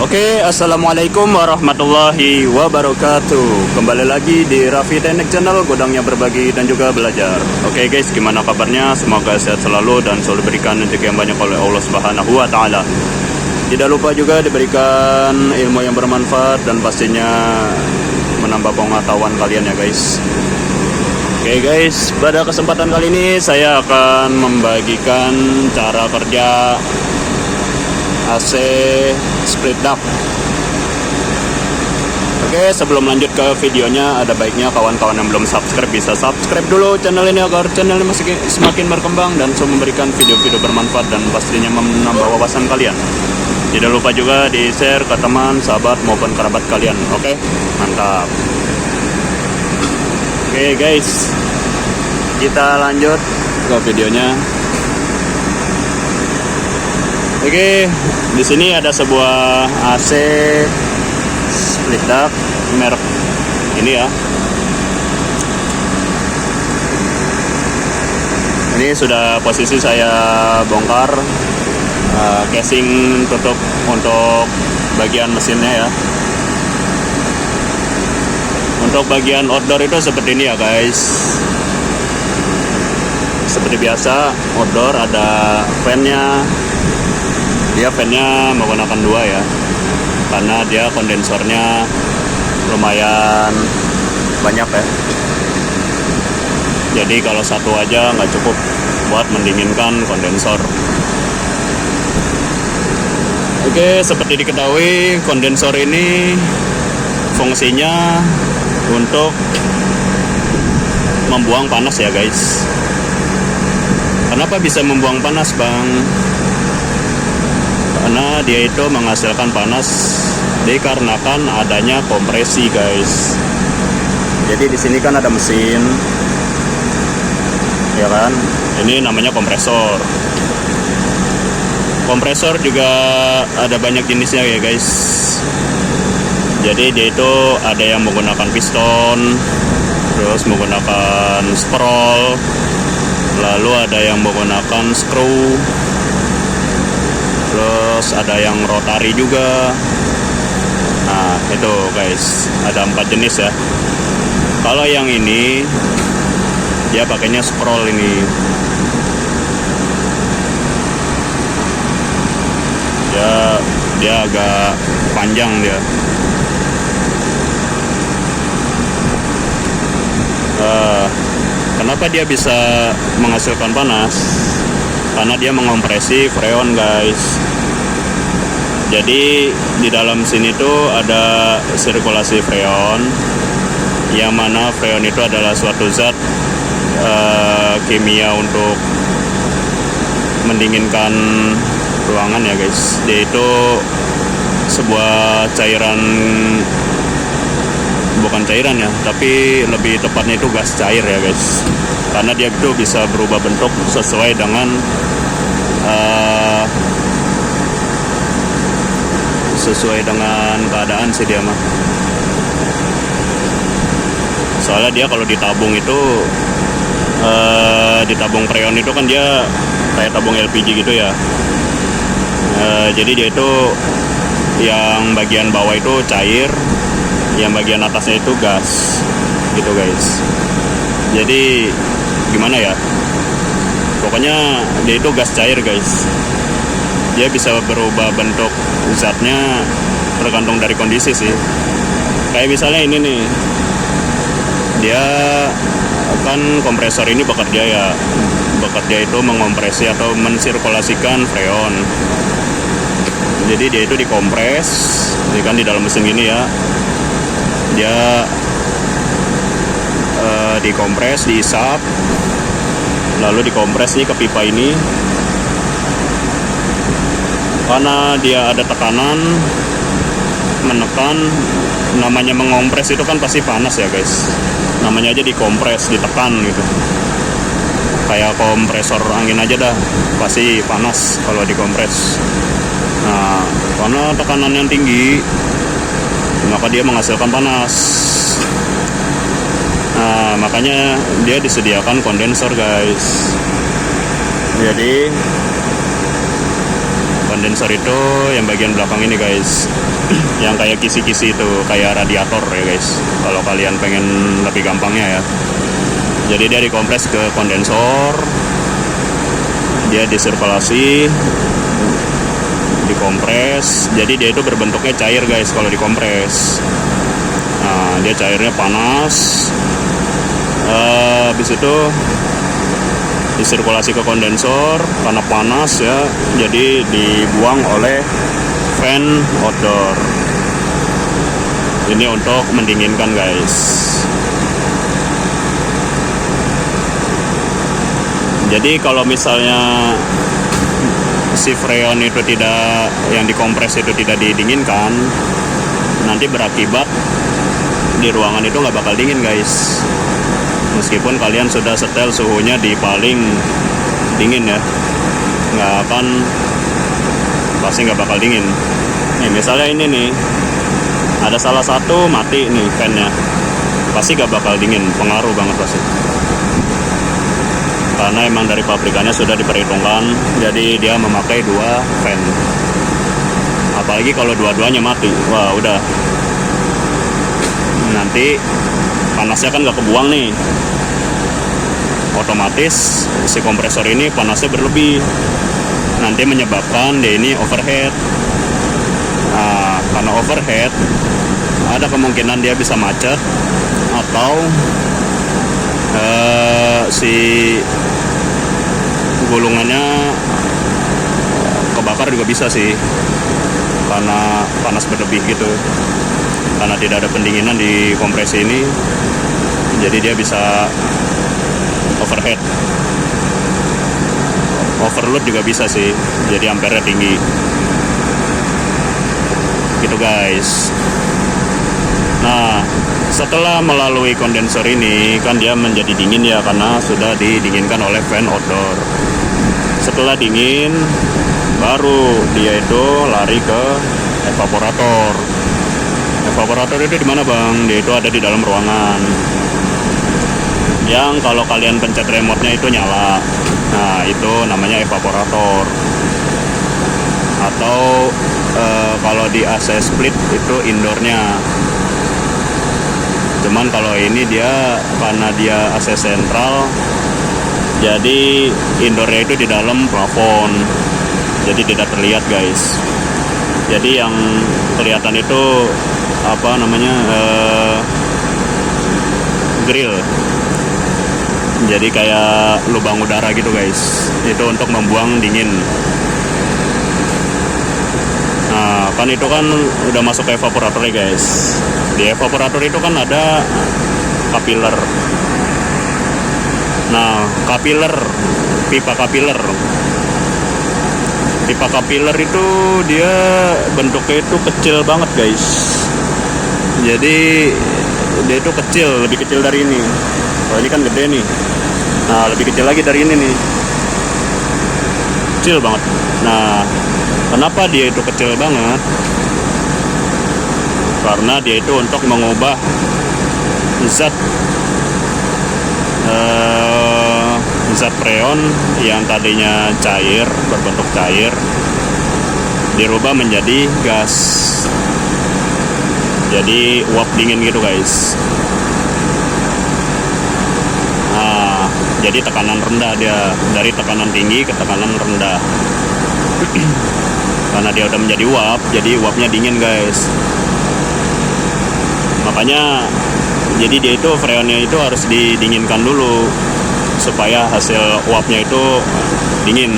Oke, assalamualaikum warahmatullahi wabarakatuh. Kembali lagi di Raffi Teknik Channel, gudangnya berbagi dan juga belajar. Oke guys, gimana kabarnya? Semoga sehat selalu dan selalu diberikan rezeki yang banyak oleh Allah Subhanahu wa Ta'ala. Tidak lupa juga diberikan ilmu yang bermanfaat dan pastinya menambah pengetahuan kalian ya guys. Oke guys, pada kesempatan kali ini saya akan membagikan cara kerja AC split duct. Oke, sebelum lanjut ke videonya, ada baiknya kawan-kawan yang belum subscribe bisa subscribe dulu channel ini agar channel ini semakin berkembang dan memberikan video-video bermanfaat dan pastinya menambah wawasan kalian. Tidak lupa juga di share ke teman, sahabat maupun kerabat kalian. Oke, mantap. Oke guys, kita lanjut ke videonya. Oke, di sini ada sebuah AC split duct merek ini ya. Ini sudah posisi saya bongkar casing tutup untuk bagian mesinnya ya. Untuk bagian outdoor itu seperti ini ya guys. Seperti biasa, outdoor ada fan-nya. Dia fan-nya menggunakan dua ya, karena dia kondensornya lumayan banyak ya. Jadi kalau satu aja nggak cukup buat mendinginkan kondensor. Oke, seperti diketahui kondensor ini fungsinya untuk membuang panas ya guys. Kenapa bisa membuang panas bang? Karena dia itu menghasilkan panas dikarenakan adanya kompresi guys. Jadi di sini kan ada mesin, ya kan? Ini namanya kompresor. Kompresor juga ada banyak jenisnya ya guys. Jadi dia itu ada yang menggunakan piston, terus menggunakan scroll, lalu ada yang menggunakan screw. Terus ada yang rotari juga. Nah itu guys, ada 4 jenis ya. Kalau yang ini dia pakainya scroll ini. Dia agak panjang dia. Kenapa dia bisa menghasilkan panas? Karena dia mengompresi freon guys. Jadi di dalam sini tuh ada sirkulasi freon, yang mana freon itu adalah suatu zat kimia untuk mendinginkan ruangan ya guys. Dia itu sebuah cairan, bukan cairan ya, tapi lebih tepatnya itu gas cair ya guys. Karena dia itu bisa berubah bentuk sesuai dengan keadaan sih dia mah. Soalnya dia kalau ditabung itu ditabung freon itu kan dia kayak tabung LPG gitu ya. Jadi dia itu yang bagian bawah itu cair, yang bagian atasnya itu gas gitu guys. Jadi gimana ya, pokoknya dia itu gas cair guys. Dia bisa berubah bentuk zatnya tergantung dari kondisi sih. Kayak misalnya ini nih, dia kan kompresor ini bekerja itu mengompresi atau mensirkulasikan freon. Jadi dia itu dikompres, ini kan di dalam mesin gini ya. Dia dikompres, diisap, lalu dikompres nih ke pipa ini. Karena dia ada tekanan, menekan, namanya mengompres itu kan pasti panas ya guys. Namanya aja dikompres, ditekan gitu. Kayak kompresor angin aja dah, pasti panas kalau dikompres. Nah, karena tekanan yang tinggi, maka dia menghasilkan panas. Nah, makanya dia disediakan kondensor guys. Jadi kondensor itu yang bagian belakang ini guys, yang kayak kisi-kisi itu, kayak radiator ya guys, kalau kalian pengen lebih gampangnya ya. Jadi dia dikompres ke kondensor, dia disirkulasi, dikompres, jadi dia itu berbentuknya cair guys kalau dikompres. Nah, dia cairnya panas, habis itu disirkulasi ke kondensor karena panas ya, jadi dibuang oleh fan outdoor. Ini untuk mendinginkan guys. Jadi kalau misalnya si freon itu tidak, yang dikompres itu tidak didinginkan, nanti berakibat di ruangan itu nggak bakal dingin guys. Meskipun kalian sudah setel suhunya di paling dingin ya, pasti nggak bakal dingin. Nih misalnya ini nih, ada salah satu mati nih fan-nya, pasti nggak bakal dingin, pengaruh banget pasti. Karena emang dari pabrikannya sudah diperhitungkan, jadi dia memakai 2 fan. Apalagi kalau dua-duanya mati, wah udah, nanti panasnya kan nggak kebuang nih, otomatis si kompresor ini panasnya berlebih, nanti menyebabkan dia ini overheat. Nah, karena overheat ada kemungkinan dia bisa macet, atau si gulungannya kebakar juga bisa sih, karena panas berlebih gitu, karena tidak ada pendinginan di kompresi ini, jadi dia bisa overheat. Overload juga bisa sih, jadi ampere tinggi gitu guys. Nah, setelah melalui kondensor ini kan dia menjadi dingin ya, karena sudah didinginkan oleh fan outdoor. Setelah dingin, baru dia itu lari ke evaporator. Evaporator itu di mana bang? Dia itu ada di dalam ruangan, yang kalau kalian pencet remote-nya itu nyala. Nah, itu namanya evaporator. Atau kalau di AC split itu indoornya. Cuman kalau ini dia, karena dia AC sentral, jadi indoornya itu di dalam plafon, jadi tidak terlihat guys. Jadi yang kelihatan itu apa namanya, grill. Jadi kayak lubang udara gitu guys, itu untuk membuang dingin. Nah, kan itu kan udah masuk ke evaporator ya guys. Di evaporator itu kan ada kapiler. Nah, kapiler, pipa kapiler. Pipa kapiler itu dia bentuknya itu kecil banget guys. Jadi dia itu kecil, lebih kecil dari ini. Kalau ini kan gede nih. Nah, lebih kecil lagi dari ini nih. Kecil banget. Nah, kenapa dia itu kecil banget? Karena dia itu untuk mengubah zat freon yang tadinya cair, berbentuk cair, dirubah menjadi gas. Jadi uap dingin gitu guys. Nah, jadi tekanan rendah dia, dari tekanan tinggi ke tekanan rendah. Karena dia udah menjadi uap, jadi uapnya dingin guys. Makanya jadi dia itu freonnya itu harus didinginkan dulu supaya hasil uapnya itu dingin.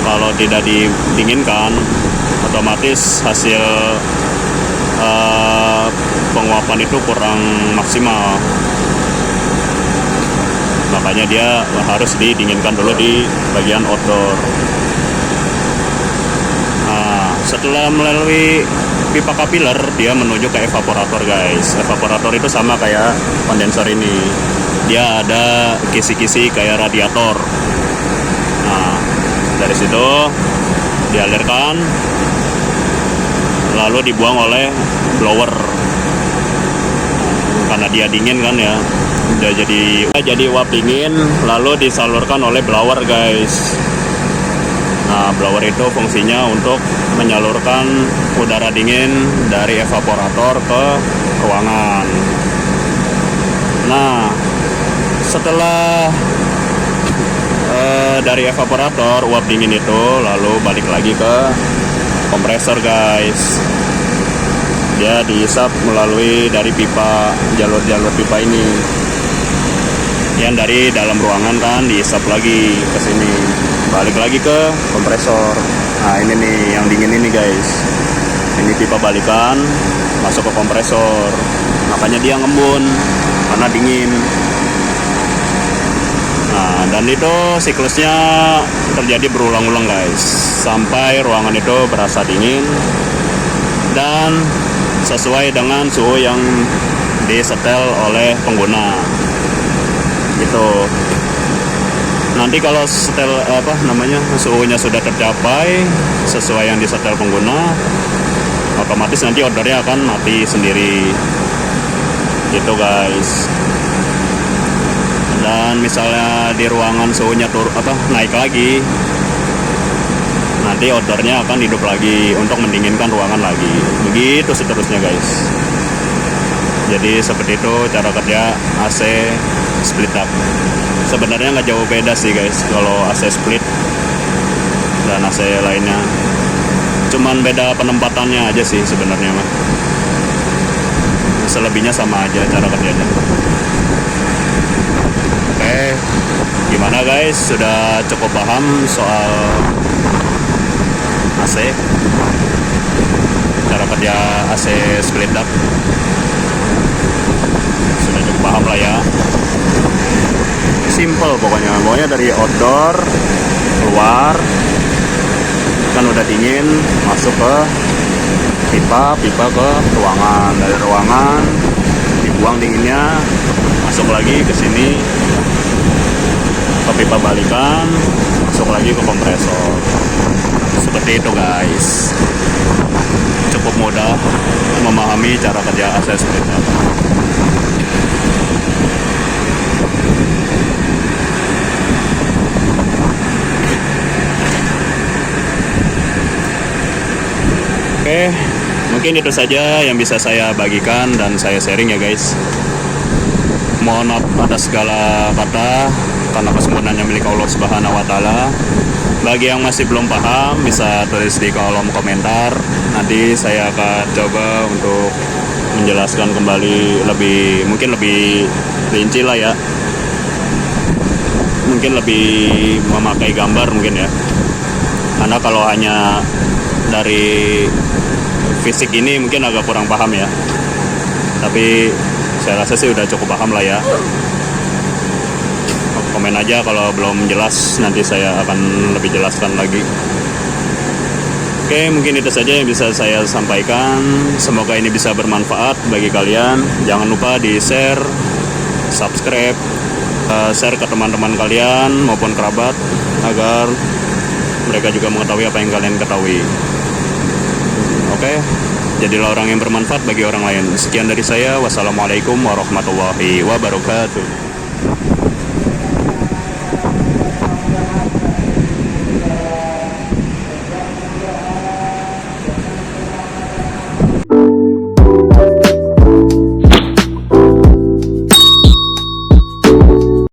Kalau tidak didinginkan, otomatis hasil penguapan itu kurang maksimal. Makanya dia harus didinginkan dulu di bagian outdoor. Nah, setelah melalui pipa kapiler, dia menuju ke evaporator guys. Evaporator itu sama kayak kondensor ini, dia ada kisi-kisi kayak radiator. Nah, dari situ dialirkan, lalu dibuang oleh blower. Karena dia dingin kan ya, udah jadi uap dingin, lalu disalurkan oleh blower guys. Nah, blower itu fungsinya untuk menyalurkan udara dingin dari evaporator ke ruangan. Nah, setelah dari evaporator uap dingin itu lalu balik lagi ke kompresor, guys. Dia dihisap melalui dari pipa, jalur-jalur pipa ini. Yang dari dalam ruangan kan dihisap lagi ke sini, balik lagi ke kompresor. Nah, ini nih yang dingin ini, guys. Ini pipa balikan masuk ke kompresor. Makanya dia ngembun karena dingin. Nah, dan itu siklusnya terjadi berulang-ulang, guys, sampai ruangan itu berasa dingin dan sesuai dengan suhu yang disetel oleh pengguna. Gitu. Nanti kalau setel suhunya sudah tercapai sesuai yang disetel pengguna, otomatis nanti ordernya akan mati sendiri. Gitu, guys. Dan misalnya di ruangan suhunya naik lagi, nanti ordernya akan hidup lagi untuk mendinginkan ruangan lagi. Begitu seterusnya, guys. Jadi seperti itu cara kerja AC split up. Sebenarnya nggak jauh beda sih, guys, kalau AC split dan AC lainnya. Cuman beda penempatannya aja sih sebenarnya mah. Selebihnya sama aja cara kerjanya. Oke, gimana, guys? Sudah cukup paham soal AC? Cara kerja AC split up? Sudah cukup paham lah ya. Simple pokoknya dari outdoor keluar kan udah dingin, masuk ke pipa ke ruangan, dari ruangan dibuang dinginnya, masuk lagi ke sini ke pipa balikan, masuk lagi ke kompresor. Seperti itu, guys. Cukup mudah memahami cara kerja AC split up. Oke, mungkin itu saja yang bisa saya bagikan dan saya sharing ya, guys. Mohon maaf atas segala kata karena kesempurnaan milik Allah Subhanahu wa Ta'ala. Bagi yang masih belum paham bisa tulis di kolom komentar. Nanti saya akan coba untuk menjelaskan kembali mungkin lebih rinci lah ya. Mungkin lebih memakai gambar mungkin ya. Karena kalau hanya dari fisik ini mungkin agak kurang paham ya. Tapi saya rasa sih udah cukup paham lah ya. Komen aja kalau belum jelas, nanti saya akan lebih jelaskan lagi. Oke, mungkin itu saja yang bisa saya sampaikan. Semoga ini bisa bermanfaat bagi kalian. Jangan lupa di share, subscribe, share ke teman-teman kalian maupun kerabat agar mereka juga mengetahui apa yang kalian ketahui. Oke, jadilah orang yang bermanfaat bagi orang lain. Sekian dari saya. Wassalamualaikum warahmatullahi wabarakatuh.